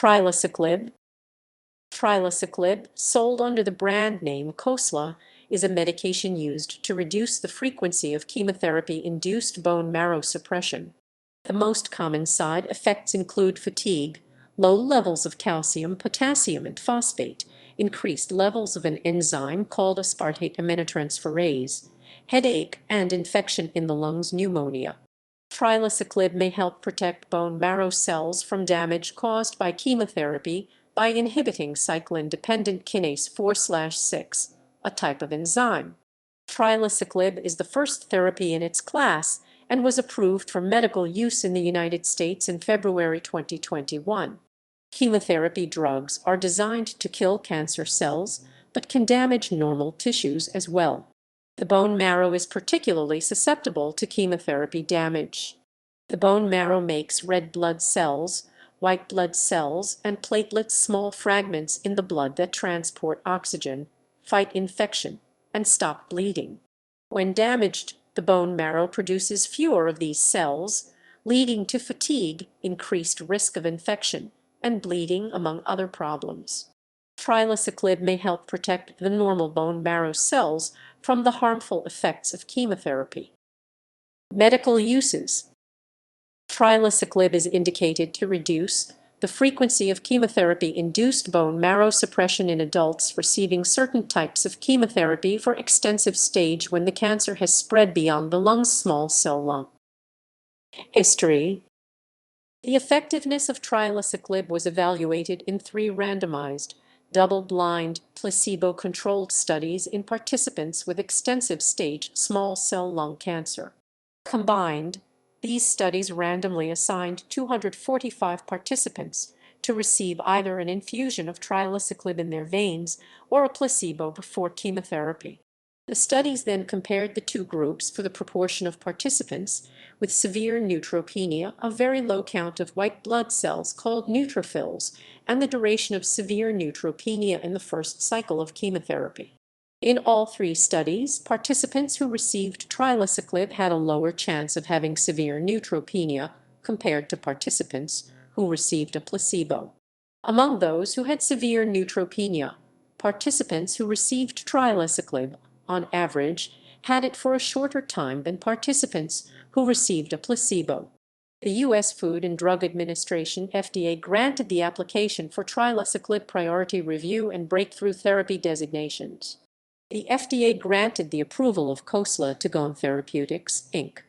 Trilaciclib. Trilaciclib, sold under the brand name Cosela, is a medication used to reduce the frequency of chemotherapy-induced bone marrow suppression. The most common side effects include fatigue, low levels of calcium, potassium, and phosphate, increased levels of an enzyme called aspartate aminotransferase, headache, and infection in the lungs, pneumonia. Trilaciclib may help protect bone marrow cells from damage caused by chemotherapy by inhibiting cyclin-dependent kinase 4/6, a type of enzyme. Trilaciclib is the first therapy in its class and was approved for medical use in the United States in February 2021. Chemotherapy drugs are designed to kill cancer cells, but can damage normal tissues as well. The bone marrow is particularly susceptible to chemotherapy damage. The bone marrow makes red blood cells, white blood cells, and platelets, small fragments in the blood that transport oxygen, fight infection, and stop bleeding. When damaged, the bone marrow produces fewer of these cells, leading to fatigue, increased risk of infection, and bleeding, among other problems. Trilaciclib may help protect the normal bone marrow cells from the harmful effects of chemotherapy. Medical uses. Trilaciclib is indicated to reduce the frequency of chemotherapy-induced bone marrow suppression in adults receiving certain types of chemotherapy for extensive stage when the cancer has spread beyond the lungs, small cell lung. History. The effectiveness of trilaciclib was evaluated in 3 randomized, double-blind, placebo-controlled studies in participants with extensive stage small cell lung cancer. Combined, these studies randomly assigned 245 participants to receive either an infusion of trilaciclib in their veins or a placebo before chemotherapy. The studies then compared the 2 groups for the proportion of participants with severe neutropenia, a very low count of white blood cells called neutrophils, and the duration of severe neutropenia in the first cycle of chemotherapy. In all 3 studies, participants who received trilaciclib had a lower chance of having severe neutropenia compared to participants who received a placebo. Among those who had severe neutropenia, participants who received trilaciclib, on average, had it for a shorter time than participants who received a placebo. The U.S. Food and Drug Administration (FDA) granted the application for trilaciclib priority review and breakthrough therapy designations. The FDA granted the approval of Cosela to Gone Therapeutics, Inc.